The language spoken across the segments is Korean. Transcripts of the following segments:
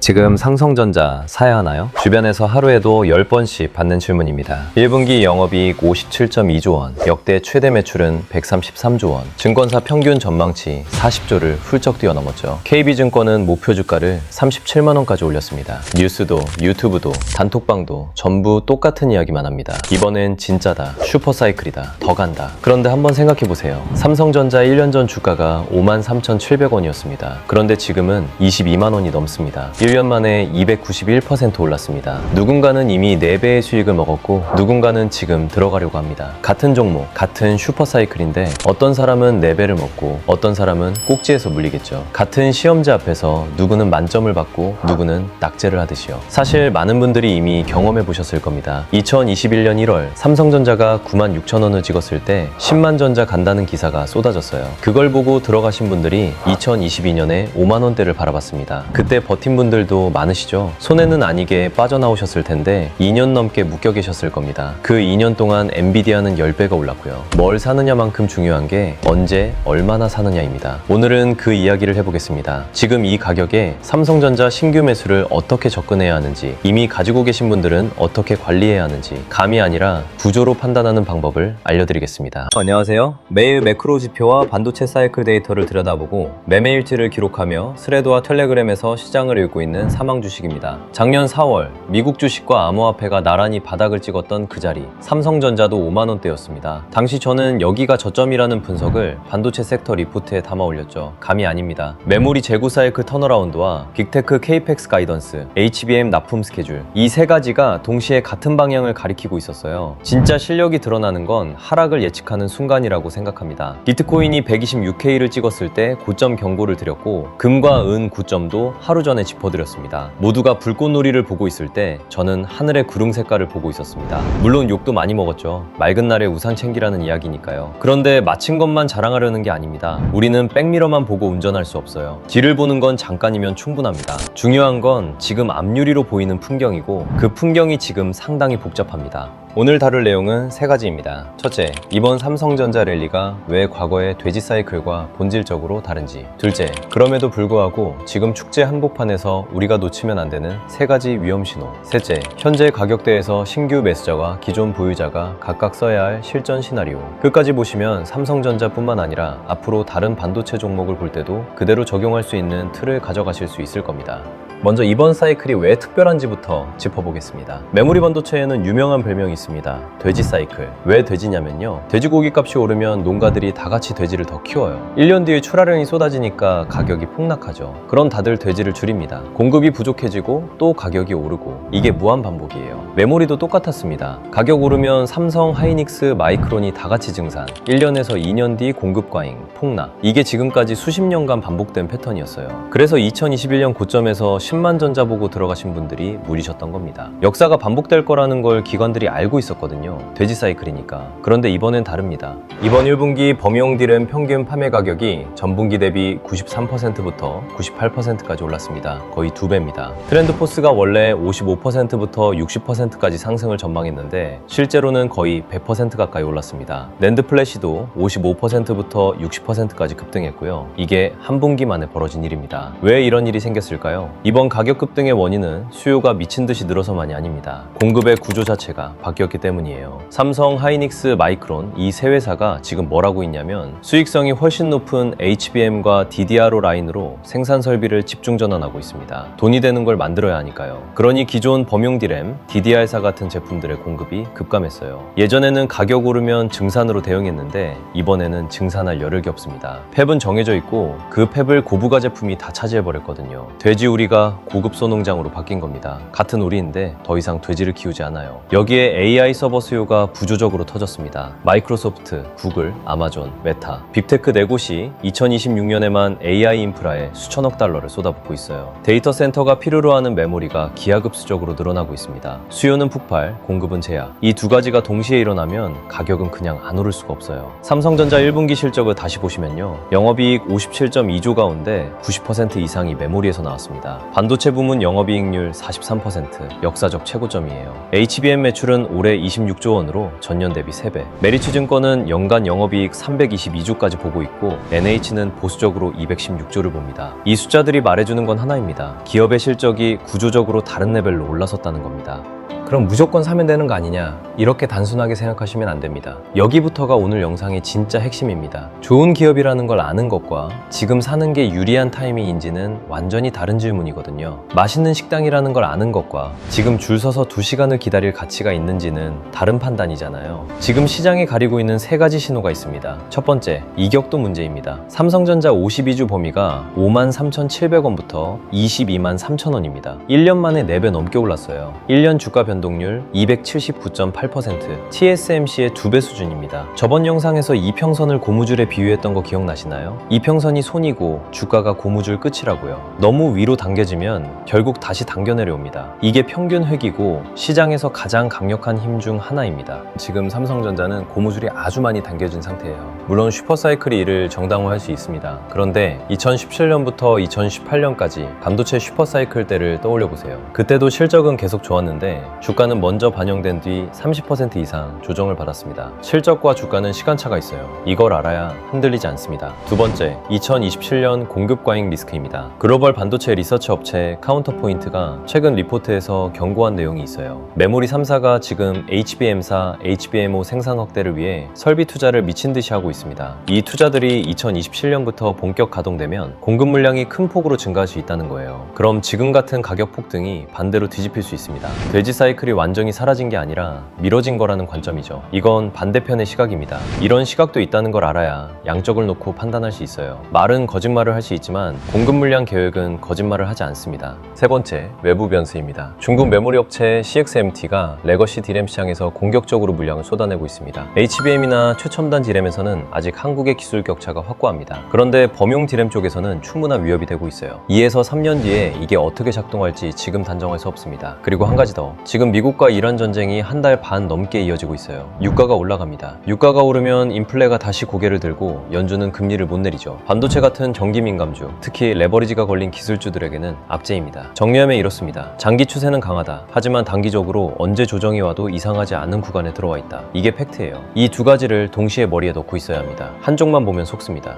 지금 삼성전자 사야 하나요? 주변에서 하루에도 10번씩 받는 질문입니다. 1분기 영업이익 57.2조 원, 역대 최대 매출은 133조 원, 증권사 평균 전망치 40조를 훌쩍 뛰어넘었죠. KB증권은 목표 주가를 37만 원까지 올렸습니다. 뉴스도 유튜브도 단톡방도 전부 똑같은 이야기만 합니다. 이번엔 진짜다, 슈퍼사이클이다, 더 간다. 그런데 한번 생각해보세요. 삼성전자 1년 전 주가가 53,700원이었습니다. 그런데 지금은 22만 원이 넘습니다. 1년 만에 291% 올랐습니다. 누군가는 이미 4배의 수익을 먹었고 누군가는 지금 들어가려고 합니다. 같은 종목, 같은 슈퍼사이클인데 어떤 사람은 4배를 먹고 어떤 사람은 꼭지에서 물리겠죠. 같은 시험지 앞에서 누구는 만점을 받고 누구는 낙제를 하듯이요. 사실 많은 분들이 이미 경험해 보셨을 겁니다. 2021년 1월 삼성전자가 96,000원을 찍었을 때 10만 전자 간다는 기사가 쏟아졌어요. 그걸 보고 들어가신 분들이 2022년에 5만 원대를 바라봤습니다. 그때 버틴 분들도 많으시죠? 손해는 아니게 빠져나오셨을 텐데 2년 넘게 묶여 계셨을 겁니다. 그 2년 동안 엔비디아는 10배가 올랐고요. 뭘 사느냐만큼 중요한 게 언제 얼마나 사느냐입니다. 오늘은 그 이야기를 해보겠습니다. 지금 이 가격에 삼성전자 신규 매수를 어떻게 접근해야 하는지, 이미 가지고 계신 분들은 어떻게 관리해야 하는지, 감이 아니라 구조로 판단하는 방법을 알려드리겠습니다. 안녕하세요. 매일 매크로 지표와 반도체 사이클 데이터를 들여다보고 매매일지를 기록하며 스레드와 텔레그램에서 시장을 읽고 있는 사망 주식입니다. 작년 4월 미국 주식과 암호화폐가 나란히 바닥을 찍었던 그 자리, 삼성전자도 5만 원대였습니다. 당시 저는 여기가 저점이라는 분석을 반도체 섹터 리포트에 담아 올렸죠. 감이 아닙니다. 메모리 재고 사이클 턴어라운드와 빅테크 케이펙스 가이던스, HBM 납품 스케줄, 이 세 가지가 동시에 같은 방향을 가리키고 있었어요. 진짜 실력이 드러나는 건 하락을 예측하는 순간이라고 생각합니다. 비트코인이 126K를 찍었을 때 고점 경고를 드렸고 금과 은 고점도 하루 전에 짚어드렸습니다. 모두가 불꽃놀이를 보고 있을 때 저는 하늘의 구름 색깔을 보고 있었습니다. 물론 욕도 많이 먹었죠. 맑은 날에 우산 챙기라는 이야기니까요. 그런데 마친 것만 자랑하려는 게 아닙니다. 우리는 백미러만 보고 운전할 수 없어요. 뒤를 보는 건 잠깐이면 충분합니다. 중요한 건 지금 앞유리로 보이는 풍경이고 그 풍경이 지금 상당히 복잡합니다. 오늘 다룰 내용은 3가지입니다. 첫째, 이번 삼성전자 랠리가 왜 과거의 돼지 사이클과 본질적으로 다른지. 둘째, 그럼에도 불구하고 지금 축제 한복판에서 우리가 놓치면 안 되는 3가지 위험 신호. 셋째, 현재 가격대에서 신규 매수자와 기존 보유자가 각각 써야 할 실전 시나리오. 끝까지 보시면 삼성전자뿐만 아니라 앞으로 다른 반도체 종목을 볼 때도 그대로 적용할 수 있는 틀을 가져가실 수 있을 겁니다. 먼저 이번 사이클이 왜 특별한지부터 짚어보겠습니다. 메모리 반도체에는 유명한 별명이 있습니다. 돼지 사이클. 왜 돼지냐면요, 돼지고기 값이 오르면 농가들이 다 같이 돼지를 더 키워요. 1년 뒤에 출하량이 쏟아지니까 가격이 폭락하죠. 그럼 다들 돼지를 줄입니다. 공급이 부족해지고 또 가격이 오르고, 이게 무한 반복이에요. 메모리도 똑같았습니다. 가격 오르면 삼성, 하이닉스, 마이크론이 다 같이 증산, 1년에서 2년 뒤 공급 과잉, 폭락. 이게 지금까지 수십 년간 반복된 패턴이었어요. 그래서 2021년 고점에서 10만 전자 보고 들어가신 분들이 무리셨던 겁니다. 역사가 반복될 거라는 걸 기관들이 알고 있었거든요. 돼지 사이클이니까. 그런데 이번엔 다릅니다. 이번 1분기 범용 디램 평균 판매 가격이 전분기 대비 93%부터 98%까지 올랐습니다. 거의 2배입니다. 트렌드포스가 원래 55%부터 60%까지 상승을 전망했는데 실제로는 거의 100% 가까이 올랐습니다. 낸드 플래시도 55%부터 60%까지 급등했고요. 이게 한 분기 만에 벌어진 일입니다. 왜 이런 일이 생겼을까요? 이번 가격 급등의 원인은 수요가 미친 듯이 늘어서만이 아닙니다. 공급의 구조 자체가 바뀌었기 때문이에요. 삼성, 하이닉스, 마이크론 이 세 회사가 지금 뭘 하고 있냐면 수익성이 훨씬 높은 HBM과 DDR5 라인으로 생산 설비를 집중 전환하고 있습니다. 돈이 되는 걸 만들어야 하니까요. 그러니 기존 범용 디램, DDR사 같은 제품들의 공급이 급감했어요. 예전에는 가격 오르면 증산으로 대응했는데 이번에는 증산할 여력이 없습니다. 팹은 정해져 있고 그 팹을 고부가 제품이 다 차지해버렸거든요. 돼지우리가 고급 소농장으로 바뀐 겁니다. 같은 우리인데 더 이상 돼지를 키우지 않아요. 여기에 AI 서버 수요가 부조적으로 터졌습니다. 마이크로소프트, 구글, 아마존, 메타, 빅테크 4곳이 2026년에만 AI 인프라에 수천억 달러를 쏟아붓고 있어요. 데이터 센터가 필요로 하는 메모리가 기하급수적으로 늘어나고 있습니다. 수요는 폭발, 공급은 제약. 이 두 가지가 동시에 일어나면 가격은 그냥 안 오를 수가 없어요. 삼성전자 1분기 실적을 다시 보시면요, 영업이익 57.2조 가운데 90% 이상이 메모리에서 나왔습니다. 반도체 부문 영업이익률 43%, 역사적 최고점이에요. HBM 매출은 올해 26조 원으로 전년 대비 3배. 메리츠증권은 연간 영업이익 322조까지 보고 있고 NH는 보수적으로 216조를 봅니다. 이 숫자들이 말해주는 건 하나입니다. 기업의 실적이 구조적으로 다른 레벨로 올라섰다는 겁니다. 그럼 무조건 사면 되는 거 아니냐? 이렇게 단순하게 생각하시면 안 됩니다. 여기부터가 오늘 영상의 진짜 핵심입니다. 좋은 기업이라는 걸 아는 것과 지금 사는 게 유리한 타이밍인지는 완전히 다른 질문이거든요. 맛있는 식당이라는 걸 아는 것과 지금 줄 서서 2시간을 기다릴 가치가 있는지는 다른 판단이잖아요. 지금 시장에 가리고 있는 3가지 신호가 있습니다. 첫 번째, 이격도 문제입니다. 삼성전자 52주 범위가 53,700원부터 223,000원입니다. 1년 만에 4배 넘게 올랐어요. 1년 주가 변동률 279.8%, TSMC의 2배 수준입니다. 저번 영상에서 이평선을 고무줄에 비유했던 거 기억나시나요? 이평선이 손이고 주가가 고무줄 끝이라고요. 너무 위로 당겨지면 결국 다시 당겨 내려옵니다. 이게 평균 획이고 시장에서 가장 강력한 힘 중 하나입니다. 지금 삼성전자는 고무줄이 아주 많이 당겨진 상태예요. 물론 슈퍼사이클이 이를 정당화할 수 있습니다. 그런데 2017년부터 2018년까지 반도체 슈퍼사이클 때를 떠올려 보세요. 그때도 실적은 계속 좋았는데 주가는 먼저 반영된 뒤 30% 이상 조정을 받았습니다. 실적과 주가는 시간차가 있어요. 이걸 알아야 흔들리지 않습니다. 두 번째, 2027년 공급 과잉 리스크입니다. 글로벌 반도체 리서치 업체 카운터포인트가 최근 리포트에서 경고한 내용이 있어요. 메모리 3사가 지금 HBM사, HBM5 생산 확대를 위해 설비 투자를 미친 듯이 하고 있습니다. 이 투자들이 2027년부터 본격 가동되면 공급 물량이 큰 폭으로 증가할 수 있다는 거예요. 그럼 지금 같은 가격 폭등이 반대로 뒤집힐 수 있습니다. 돼지 사이클이 완전히 사라진 게 아니라 미뤄진 거라는 관점이죠. 이건 반대편의 시각입니다. 이런 시각도 있다는 걸 알아야 양적을 놓고 판단할 수 있어요. 말은 거짓말을 할 수 있지만 공급 물량 계획은 거짓말을 하지 않습니다. 세 번째, 외부 변수입니다. 중국 메모리 업체 CXMT가 레거시 디램 시장에서 공격적으로 물량을 쏟아내고 있습니다. HBM이나 최첨단 디램에서는 아직 한국의 기술 격차가 확고합니다. 그런데 범용 디램 쪽에서는 추문화 위협이 되고 있어요. 2에서 3년 뒤에 이게 어떻게 작동할지 지금 단정할 수 없습니다. 그리고 한 가지 더, 지금 미국과 이란 전쟁이 한 달 반 넘게 이어지고 있어요. 유가가 올라갑니다. 유가가 오르면 인플레가 다시 고개를 들고 연준은 금리를 못 내리죠. 반도체 같은 경기 민감주, 특히 레버리지가 걸린 기술주들에게는 악재입니다. 정리하면 이렇습니다. 장기 추세는 강하다. 하지만 단기적으로 언제 조정이 와도 이상하지 않은 구간에 들어와 있다. 이게 팩트예요. 이 두 가지를 동시에 머리에 넣고 있어야 합니다. 한쪽만 보면 속습니다.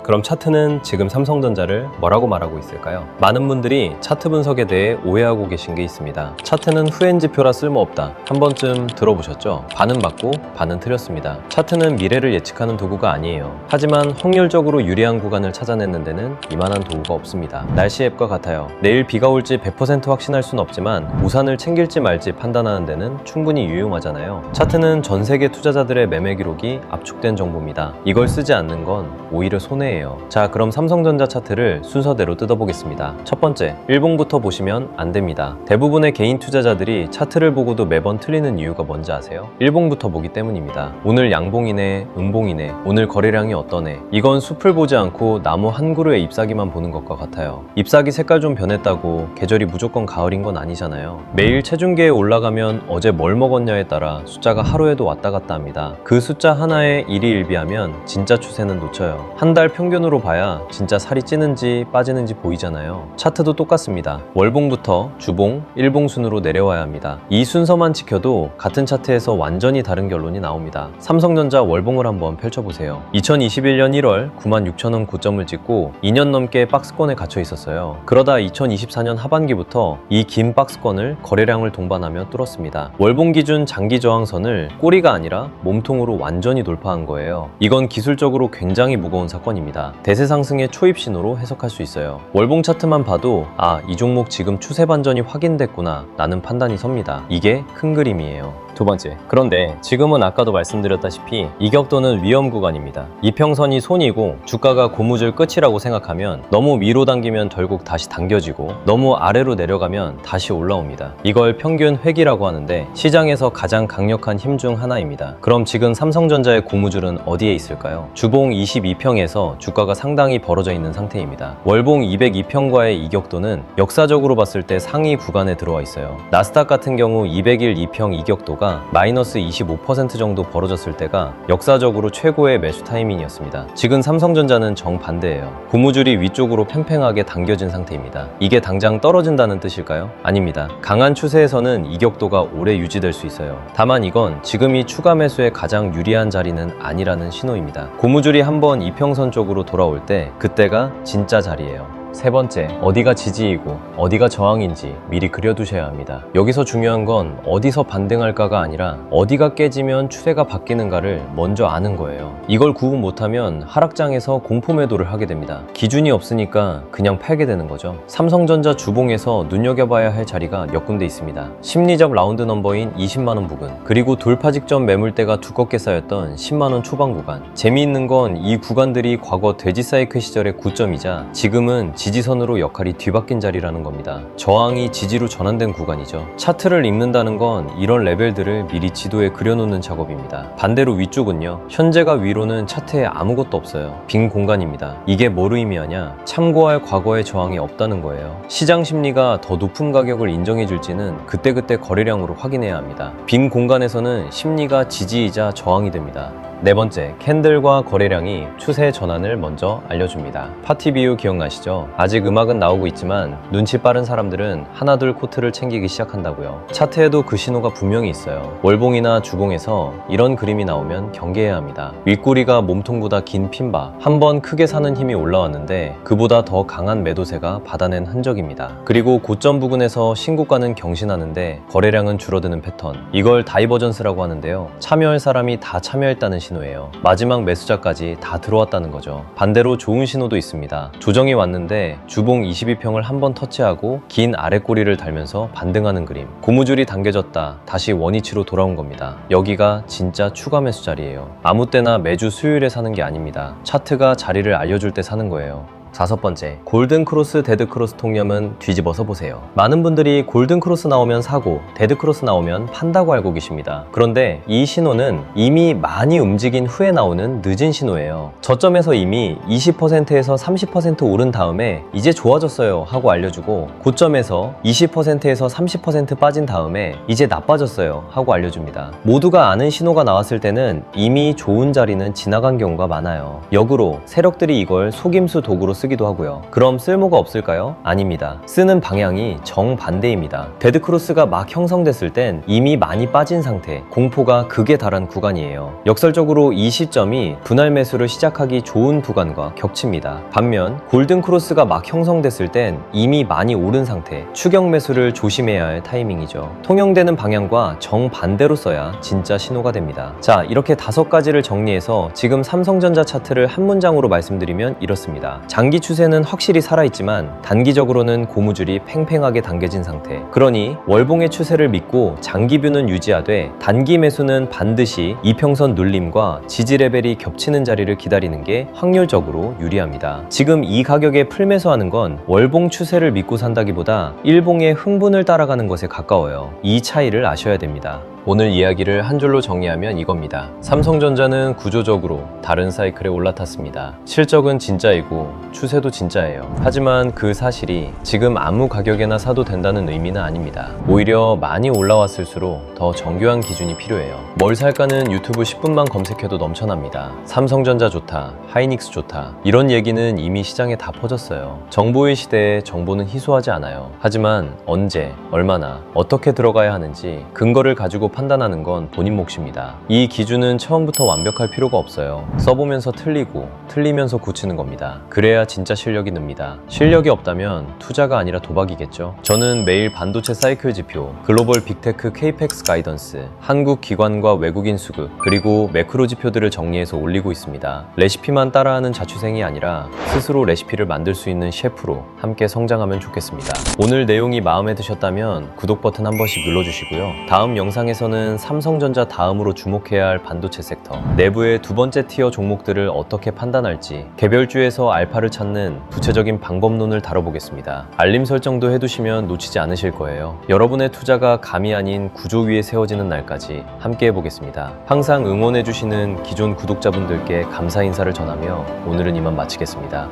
그럼 차트는 지금 삼성전자를 뭐라고 말하고 있을까요? 많은 분들이 차트 분석에 대해 오해하고 계신 게 있습니다. 차트는 후행지표라 쓸모없다. 한 번쯤 들어보셨죠? 반은 맞고 반은 틀렸습니다. 차트는 미래를 예측하는 도구가 아니에요. 하지만 확률적으로 유리한 구간을 찾아내는 데는 이만한 도구가 없습니다. 날씨 앱과 같아요. 내일 비가 올지 100% 확신할 순 없지만 우산을 챙길지 말지 판단하는 데는 충분히 유용하잖아요. 차트는 전 세계 투자자들의 매매 기록이 압축된 정보입니다. 이걸 쓰지 않는 건 오히려 손해예요. 자, 그럼 삼성전자 차트를 순서대로 뜯어보겠습니다. 첫 번째, 일봉부터 보시면 안 됩니다. 대부분의 개인 투자자들이 차트를 보고도 매번 틀리는 이유가 뭔지 아세요? 일봉부터 보기 때문입니다. 오늘 양봉이네, 음봉이네, 오늘 거래량이 어떠네. 이건 숲을 보지 않고 나무 한 그루의 잎사귀만 보는 것과 같아요. 잎사귀 색깔 좀 변했다고 계절이 무조건 가을인 건 아니잖아요. 매일 체중계에 올라가면 어제 뭘 먹었냐에 따라 숫자가 하루에도 왔다 갔다 합니다. 그 숫자 하나에 일희일비하면 진짜 추세는 놓쳐요. 한 달 평균으로 봐야 진짜 살이 찌는지 빠지는지 보이잖아요. 차트도 똑같습니다. 월봉부터 주봉, 일봉 순으로 내려와야 합니다. 이 순서만 지켜도 같은 차트에서 완전히 다른 결론이 나옵니다. 삼성전자 월봉을 한번 펼쳐보세요. 2021년 1월 96,000원 고점을 찍고 2년 넘게 박스권에 갇혀 있었어요. 그러다 2024년 하반기부터 이 긴 박스권을 거래량을 동반하며 뚫었습니다. 월봉 기준 장기 저항선을 꼬리가 아니라 몸통으로 완전히 돌파한 거예요. 이건 기술적으로 굉장히 무거운 사건입니다. 대세 상승의 초입 신호로 해석할 수 있어요. 월봉 차트만 봐도 이 종목 지금 추세 반전이 확인됐구나 라는 판단이 섭니다. 이게 큰 그림이에요. 두 번째, 그런데 지금은 아까도 말씀드렸다시피 이격도는 위험 구간입니다. 이평선이 손이고 주가가 고무줄 끝이라고 생각하면 너무 위로 당기면 결국 다시 당겨지고 너무 아래로 내려가면 다시 올라옵니다. 이걸 평균 획이라고 하는데 시장에서 가장 강력한 힘 중 하나입니다. 그럼 지금 삼성전자의 고무줄은 어디에 있을까요? 주봉 22평에서 주가가 상당히 벌어져 있는 상태입니다. 월봉 202평과의 이격도는 역사적으로 봤을 때 상위 구간에 들어와 있어요. 나스닥 같은 경우 201 2평 이격도가 하락하다가 마이너스 25% 정도 벌어졌을 때가 역사적으로 최고의 매수 타이밍이었습니다. 지금 삼성전자는 정반대예요. 고무줄이 위쪽으로 팽팽하게 당겨진 상태입니다. 이게 당장 떨어진다는 뜻일까요? 아닙니다. 강한 추세에서는 이격도가 오래 유지될 수 있어요. 다만 이건 지금이 추가 매수에 가장 유리한 자리는 아니라는 신호입니다. 고무줄이 한번 이평선 쪽으로 돌아올 때 그때가 진짜 자리예요. 세 번째, 어디가 지지이고 어디가 저항인지 미리 그려두셔야 합니다. 여기서 중요한 건 어디서 반등할까가 아니라 어디가 깨지면 추세가 바뀌는가를 먼저 아는 거예요. 이걸 구분 못하면 하락장에서 공포 매도를 하게 됩니다. 기준이 없으니까 그냥 팔게 되는 거죠. 삼성전자 주봉에서 눈여겨봐야 할 자리가 몇 군데 있습니다. 심리적 라운드 넘버인 20만원 부근, 그리고 돌파 직전 매물대가 두껍게 쌓였던 10만원 초반 구간. 재미있는 건 이 구간들이 과거 돼지 사이클 시절의 고점이자 지금은 지지선으로 역할이 뒤바뀐 자리라는 겁니다. 저항이 지지로 전환된 구간이죠. 차트를 읽는다는 건 이런 레벨들을 미리 지도에 그려놓는 작업입니다. 반대로 위쪽은요, 현재가 위로는 차트에 아무것도 없어요. 빈 공간입니다. 이게 뭘 의미하냐? 참고할 과거의 저항이 없다는 거예요. 시장 심리가 더 높은 가격을 인정해줄지는 그때그때 거래량으로 확인해야 합니다. 빈 공간에서는 심리가 지지이자 저항이 됩니다. 네 번째, 캔들과 거래량이 추세 전환을 먼저 알려줍니다. 파티 비유 기억나시죠? 아직 음악은 나오고 있지만 눈치 빠른 사람들은 하나둘 코트를 챙기기 시작한다고요. 차트에도 그 신호가 분명히 있어요. 월봉이나 주봉에서 이런 그림이 나오면 경계해야 합니다. 윗꼬리가 몸통보다 긴 핀바, 한번 크게 사는 힘이 올라왔는데 그보다 더 강한 매도세가 받아낸 흔적입니다. 그리고 고점 부근에서 신고가는 경신하는데 거래량은 줄어드는 패턴, 이걸 다이버전스라고 하는데요. 참여할 사람이 다 참여했다는 신호예요. 마지막 매수자까지 다 들어왔다는 거죠. 반대로 좋은 신호도 있습니다. 조정이 왔는데 주봉 22평을 한번 터치하고 긴 아랫꼬리를 달면서 반등하는 그림. 고무줄이 당겨졌다 다시 원위치로 돌아온 겁니다. 여기가 진짜 추가 매수 자리예요. 아무 때나 매주 수요일에 사는 게 아닙니다. 차트가 자리를 알려줄 때 사는 거예요. 다섯 번째, 골든크로스, 데드크로스 통념은 뒤집어서 보세요. 많은 분들이 골든크로스 나오면 사고 데드크로스 나오면 판다고 알고 계십니다. 그런데 이 신호는 이미 많이 움직인 후에 나오는 늦은 신호예요. 저점에서 이미 20%에서 30% 오른 다음에 이제 좋아졌어요 하고 알려주고, 고점에서 20%에서 30% 빠진 다음에 이제 나빠졌어요 하고 알려줍니다. 모두가 아는 신호가 나왔을 때는 이미 좋은 자리는 지나간 경우가 많아요. 역으로 세력들이 이걸 속임수 도구로 쓰기도 하고요. 그럼 쓸모가 없을까요? 아닙니다. 쓰는 방향이 정반대입니다. 데드크로스가 막 형성됐을 땐 이미 많이 빠진 상태, 공포가 극에 달한 구간이에요. 역설적으로 이 시점이 분할 매수를 시작하기 좋은 구간과 겹칩니다. 반면 골든크로스가 막 형성됐을 땐 이미 많이 오른 상태, 추격 매수를 조심해야 할 타이밍이죠. 통용되는 방향과 정반대로 써야 진짜 신호가 됩니다. 자, 이렇게 5가지를 정리해서 지금 삼성전자 차트를 한 문장으로 말씀드리면 이렇습니다. 장기 추세는 확실히 살아있지만 단기적으로는 고무줄이 팽팽하게 당겨진 상태. 그러니 월봉의 추세를 믿고 장기뷰는 유지하되 단기 매수는 반드시 이평선 눌림과 지지 레벨이 겹치는 자리를 기다리는 게 확률적으로 유리합니다. 지금 이 가격에 풀매수하는 건 월봉 추세를 믿고 산다기보다 일봉의 흥분을 따라가는 것에 가까워요. 이 차이를 아셔야 됩니다. 오늘 이야기를 한 줄로 정리하면 이겁니다. 삼성전자는 구조적으로 다른 사이클에 올라탔습니다. 실적은 진짜이고 추세도 진짜예요. 하지만 그 사실이 지금 아무 가격에나 사도 된다는 의미는 아닙니다. 오히려 많이 올라왔을수록 더 정교한 기준이 필요해요. 뭘 살까는 유튜브 10분만 검색해도 넘쳐납니다. 삼성전자 좋다, 하이닉스 좋다, 이런 얘기는 이미 시장에 다 퍼졌어요. 정보의 시대에 정보는 희소하지 않아요. 하지만 언제, 얼마나, 어떻게 들어가야 하는지 근거를 가지고 판단하는 건 본인 몫입니다. 이 기준은 처음부터 완벽할 필요가 없어요. 써보면서 틀리고 틀리면서 고치는 겁니다. 그래야 진짜 실력이 늡니다. 실력이 없다면 투자가 아니라 도박이겠죠. 저는 매일 반도체 사이클 지표, 글로벌 빅테크 케이펙스 가이던스, 한국 기관과 외국인 수급, 그리고 매크로 지표들을 정리해서 올리고 있습니다. 레시피만 따라하는 자취생이 아니라 스스로 레시피를 만들 수 있는 셰프로 함께 성장하면 좋겠습니다. 오늘 내용이 마음에 드셨다면 구독 버튼 한 번씩 눌러주시고요. 다음 영상에서는 삼성전자 다음으로 주목해야 할 반도체 섹터, 내부의 두 번째 티어 종목들을 어떻게 판단할지, 개별주에서 알파를 찾는 구체적인 방법론을 다뤄보겠습니다. 알림 설정도 해두시면 놓치지 않으실 거예요. 여러분의 투자가 감이 아닌 구조 위에 세워지는 날까지 함께 해보겠습니다. 항상 응원해주시는 기존 구독자분들께 감사 인사를 전하며 오늘은 이만 마치겠습니다.